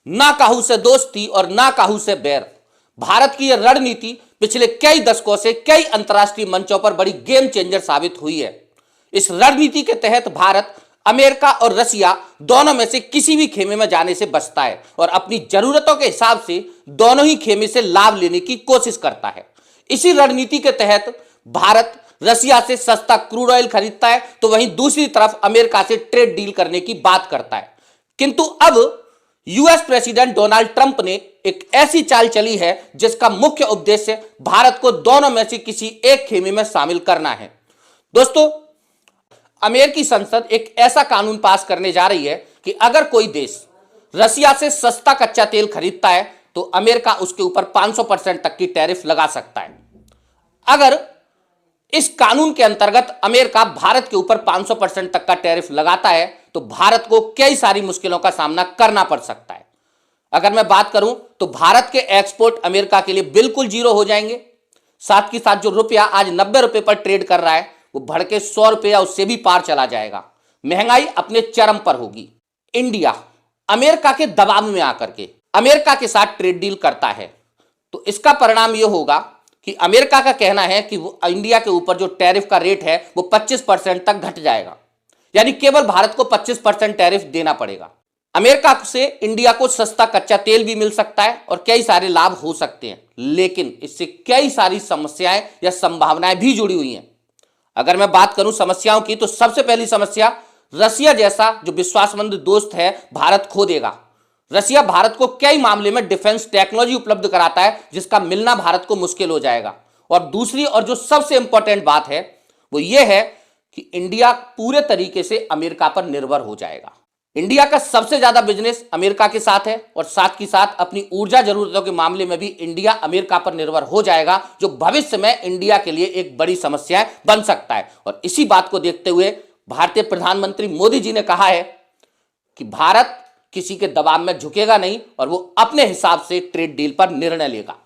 ना काहू से दोस्ती और ना काहू से बैर। भारत की यह रणनीति पिछले कई दशकों से कई अंतर्राष्ट्रीय मंचों पर बड़ी गेम चेंजर साबित हुई है। इस रणनीति के तहत भारत अमेरिका और रसिया दोनों में से किसी भी खेमे में जाने से बचता है और अपनी जरूरतों के हिसाब से दोनों ही खेमे से लाभ लेने की कोशिश करता है। इसी रणनीति के तहत भारत रसिया से सस्ता क्रूड ऑयल खरीदता है तो वहीं दूसरी तरफ अमेरिका से ट्रेड डील करने की बात करता है। किंतु अब यूएस प्रेसिडेंट डोनाल्ड ट्रंप ने एक ऐसी चाल चली है जिसका मुख्य उद्देश्य भारत को दोनों में से किसी एक खेमे में शामिल करना है। दोस्तों, अमेरिकी संसद एक ऐसा कानून पास करने जा रही है कि अगर कोई देश रसिया से सस्ता कच्चा तेल खरीदता है तो अमेरिका उसके ऊपर 500% तक की टैरिफ लगा सकता है। अगर इस कानून के अंतर्गत अमेरिका भारत के ऊपर 500% तक का टैरिफ लगाता है तो भारत को कई सारी मुश्किलों का सामना करना पड़ सकता है। अगर मैं बात करूं तो भारत के एक्सपोर्ट अमेरिका के लिए बिल्कुल जीरो हो जाएंगे। साथ ही साथ जो रुपया आज 90 रुपए पर ट्रेड कर रहा है वो बढ़ के 100 रुपए या उससे भी पार चला जाएगा। महंगाई अपने चरम पर होगी। इंडिया अमेरिका के दबाव में आकर के अमेरिका के साथ ट्रेड डील करता है तो इसका परिणाम यह होगा कि अमेरिका का कहना है कि वो इंडिया के ऊपर जो टैरिफ का रेट है वो 25% तक घट जाएगा, यानी केवल भारत को 25% टैरिफ देना पड़ेगा। अमेरिका से इंडिया को सस्ता कच्चा तेल भी मिल सकता है और कई सारे लाभ हो सकते हैं, लेकिन इससे कई सारी समस्याएं या संभावनाएं भी जुड़ी हुई हैं। अगर मैं बात करूं समस्याओं की तो सबसे पहली समस्या, रसिया जैसा जो विश्वासमंद दोस्त है भारत खो देगा। रसिया भारत को कई मामले में डिफेंस टेक्नोलॉजी उपलब्ध कराता है जिसका मिलना भारत को मुश्किल हो जाएगा। और दूसरी और जो सबसे इंपॉर्टेंट बात है वो ये है कि इंडिया पूरे तरीके से अमेरिका पर निर्भर हो जाएगा। इंडिया का सबसे ज्यादा बिजनेस अमेरिका के साथ है और साथ ही साथ अपनी ऊर्जा जरूरतों के मामले में भी इंडिया अमेरिका पर निर्भर हो जाएगा, जो भविष्य में इंडिया के लिए एक बड़ी समस्या बन सकता है। और इसी बात को देखते हुए भारतीय प्रधानमंत्री मोदी जी ने कहा है कि भारत किसी के दबाव में झुकेगा नहीं और वो अपने हिसाब से ट्रेड डील पर निर्णय लेगा।